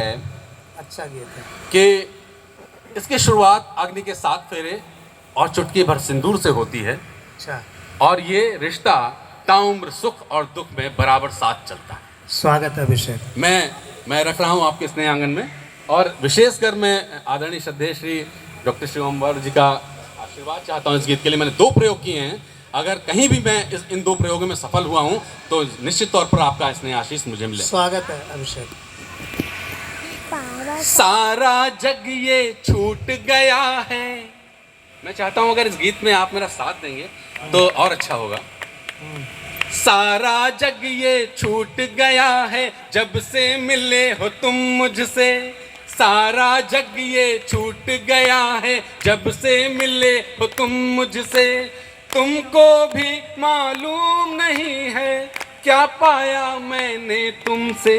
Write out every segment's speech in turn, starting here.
है अच्छा गीत है कि इसकी शुरुआत अग्नि के 7 फेरे और चुटकी भर सिंदूर से होती है। अच्छा, और ये रिश्ता ताउम्र सुख और दुख में बराबर साथ चलता है। स्वागत है अभिषेक। मैं रख रहा हूँ आपके स्नेह आंगन में, और विशेषकर मैं आदरणीय श्रद्धेय श्री डॉक्टर श्री ओमवर जी का आशीर्वाद चाहता हूँ इस गीत के लिए। मैंने 2 प्रयोग किए हैं, अगर कहीं भी मैं इन 2 प्रयोगों में सफल हुआ हूँ तो निश्चित तौर पर आपका स्नेह आशीष मुझे मिले। स्वागत है अभिषेक। सारा जग ये छूट गया है। मैं चाहता हूं अगर इस गीत में आप मेरा साथ देंगे तो और अच्छा होगा। सारा जग ये छूट गया है जब से मिले हो तुम मुझसे। सारा जग ये छूट गया है जब से मिले हो तुम मुझसे। तुमको भी मालूम नहीं है क्या पाया मैंने तुमसे।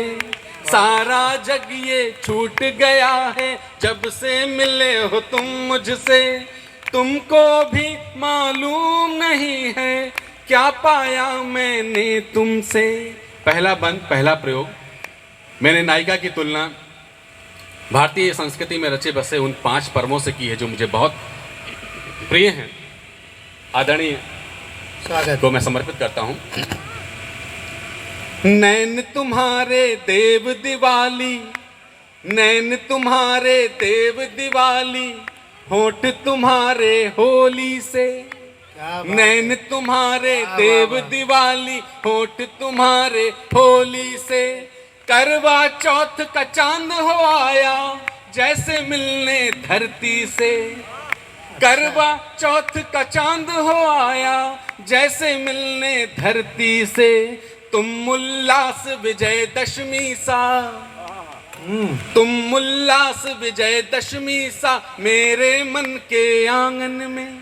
सारा जग ये छूट गया है जब से मिले हो तुम मुझसे। तुमको भी मालूम नहीं है क्या पाया मैंने तुमसे। पहला बंद, पहला प्रयोग। मैंने नायिका की तुलना भारतीय संस्कृति में रचे बसे उन 5 पर्वों से की है जो मुझे बहुत प्रिय हैं। आदरणीय स्वागत को मैं समर्पित करता हूं। नैन तुम्हारे देव दिवाली, नैन तुम्हारे देव दिवाली, होठ तुम्हारे होली से। नैन तुम्हारे देव दिवाली, होठ तुम्हारे होली से। करवा चौथ का चांद हो आया जैसे मिलने धरती से। करवा चौथ का चांद हो आया जैसे मिलने धरती से। तुम उल्लास विजय दशमी सा, तुम उल्लास विजय दशमी सा मेरे मन के आंगन में।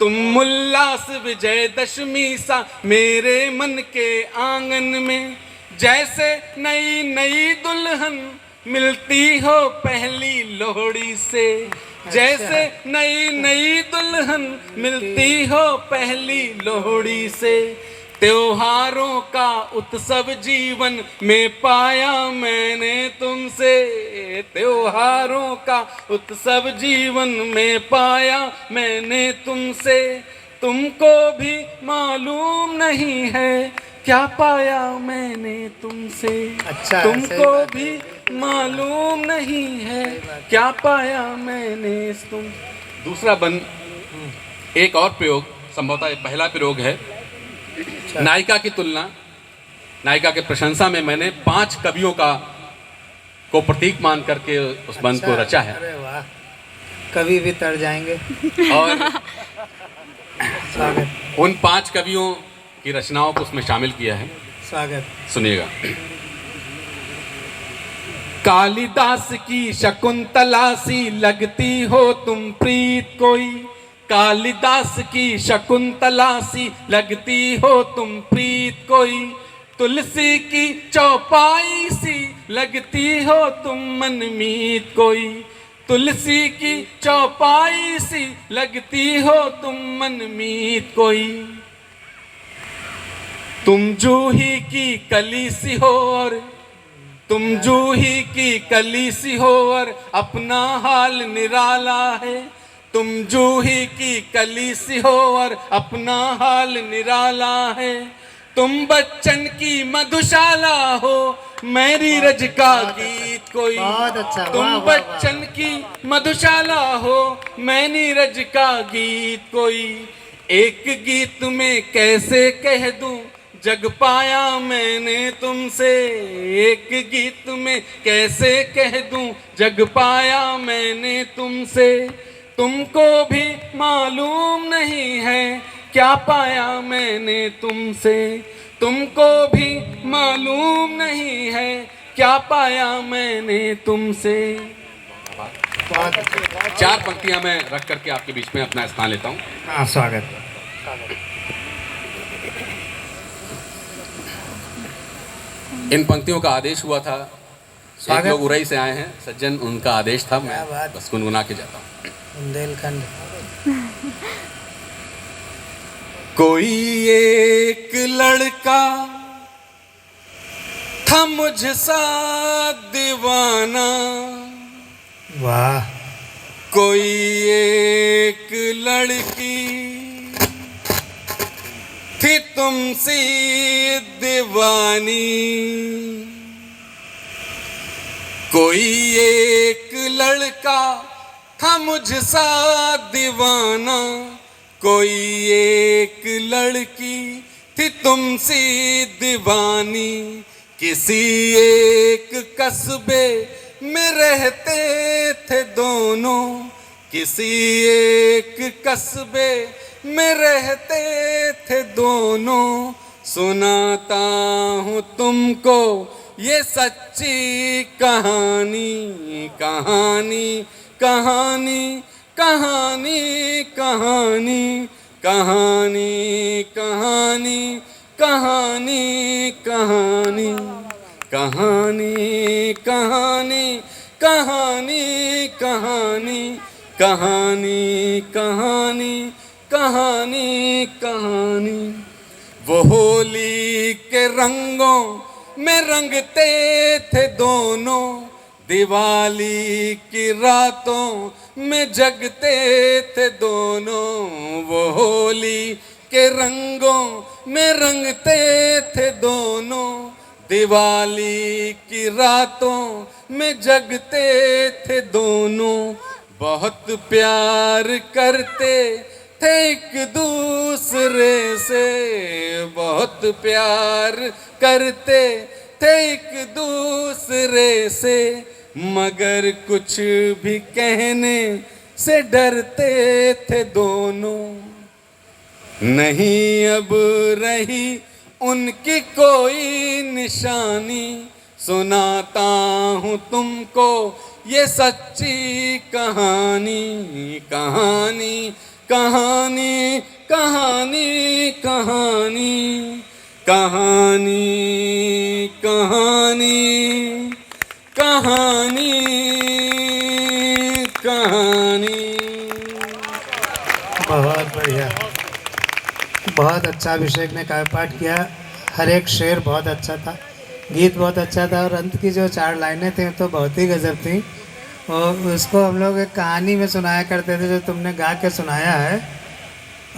तुम उल्लास विजय दशमी सा मेरे मन के आंगन में। जैसे नई नई दुल्हन मिलती हो पहली लोहड़ी से। जैसे नई नई दुल्हन मिलती हो पहली लोहड़ी से। त्योहारों का उत्सव जीवन में पाया मैंने तुमसे। त्योहारों का उत्सव जीवन में पाया मैंने तुमसे। तुमको भी मालूम नहीं है क्या पाया मैंने तुमसे। अच्छा, तुमको भी मालूम नहीं है क्या पाया मैंने तुम। दूसरा बंद, एक और प्रयोग, संभवतः ये पहला प्रयोग है। नायिका की तुलना, नायिका के प्रशंसा में मैंने 5 कवियों को प्रतीक मान करके उस बंद को रचा है। अरे वाह, कवि भी तर जाएंगे। और स्वागत। उन 5 कवियों की रचनाओं को उसमें शामिल किया है। स्वागत। सुनिएगा। कालिदास की शकुंतला सी लगती हो तुम प्रीत कोई। कालिदास की शकुंतला सी लगती हो तुम प्रीत कोई। तुलसी की चौपाई सी लगती हो तुम मनमीत कोई। तुलसी की चौपाई सी लगती हो तुम मनमीत कोई। तुम जूही की कली सी हो और, तुम जूही की कली सी हो और अपना हाल निराला है। तुम जूही की कली सी हो और अपना हाल निराला है। तुम बच्चन की मधुशाला हो मेरी रज का गीत कोई। बहुत अच्छा। तुम बच्चन की मधुशाला हो मैं नीरज का गीत कोई। एक गीत में कैसे कह दूं जग पाया मैंने तुमसे। एक गीत में कैसे कह दूं जग पाया मैंने तुमसे। तुमको भी मालूम नहीं है क्या पाया मैंने तुमसे। तुमको भी मालूम नहीं है क्या पाया मैंने तुमसे। 4 पंक्तियां मैं रख करके आपके बीच में अपना स्थान लेता हूँ। हाँ, स्वागत। इन पंक्तियों का आदेश हुआ था। एक लोग उरई से आए हैं, सज्जन, उनका आदेश था। मैं बस गुनगुना के जाता हूँ। बुंदेलखंड। कोई एक लड़का था मुझसा दीवाना, वाह। कोई एक लड़की थी तुमसे दीवानी, कोई एक लड़का था मुझसा दीवाना, कोई एक लड़की थी तुमसे दीवानी, किसी एक कस्बे में रहते थे दोनों, किसी एक कस्बे में रहते थे दोनों, सुनाता हूँ तुमको ये सच्ची कहानी, कहानी कहानी कहानी कहानी कहानी कहानी कहानी कहानी कहानी कहानी कहानी कहानी कहानी कहानी कहानी कहानी। वो होली के रंगों में रंगते थे दोनों, दिवाली की रातों में जगते थे दोनों, वो होली के रंगों में रंगते थे दोनों, दिवाली की रातों में जगते थे दोनों, बहुत प्यार करते थे एक दूसरे से, बहुत प्यार करते थे एक दूसरे से, मगर कुछ भी कहने से डरते थे दोनों, नहीं अब रही उनकी कोई निशानी, सुनाता हूँ तुमको ये सच्ची कहानी, कहानी कहानी कहानी कहानी कहानी कहानी कहानी कहानी। बहुत बढ़िया, बहुत अच्छा अभिषेक ने काव्य पाठ किया। हर एक शेर बहुत अच्छा था, गीत बहुत अच्छा था, और अंत की जो 4 लाइनें थी तो बहुत ही गजब थी। और उसको हम लोग एक कहानी में सुनाया करते थे, जो तुमने गा के सुनाया है।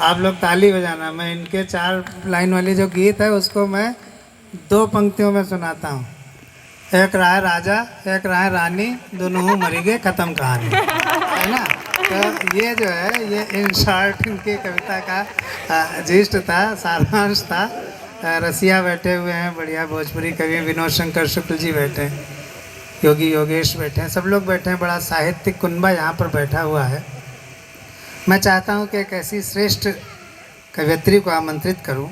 आप लोग ताली बजाना। मैं इनके 4 लाइन वाली जो गीत है उसको मैं 2 पंक्तियों में सुनाता हूँ। एक राय राजा, एक राय रानी, दोनों मरी गए, ख़त्म कहानी, है ना। तो ये जो है ये इन शॉर्ट इनकी कविता का जिस्ट था, सारांश था। रसिया बैठे हुए हैं, बढ़िया भोजपुरी कवि विनोद शंकर शुक्ल जी बैठे हैं, योगी योगेश बैठे हैं, सब लोग बैठे हैं। बड़ा साहित्यिक कुनबा यहाँ पर बैठा हुआ है। मैं चाहता हूँ कि एक ऐसी श्रेष्ठ कवयित्री को आमंत्रित करूँ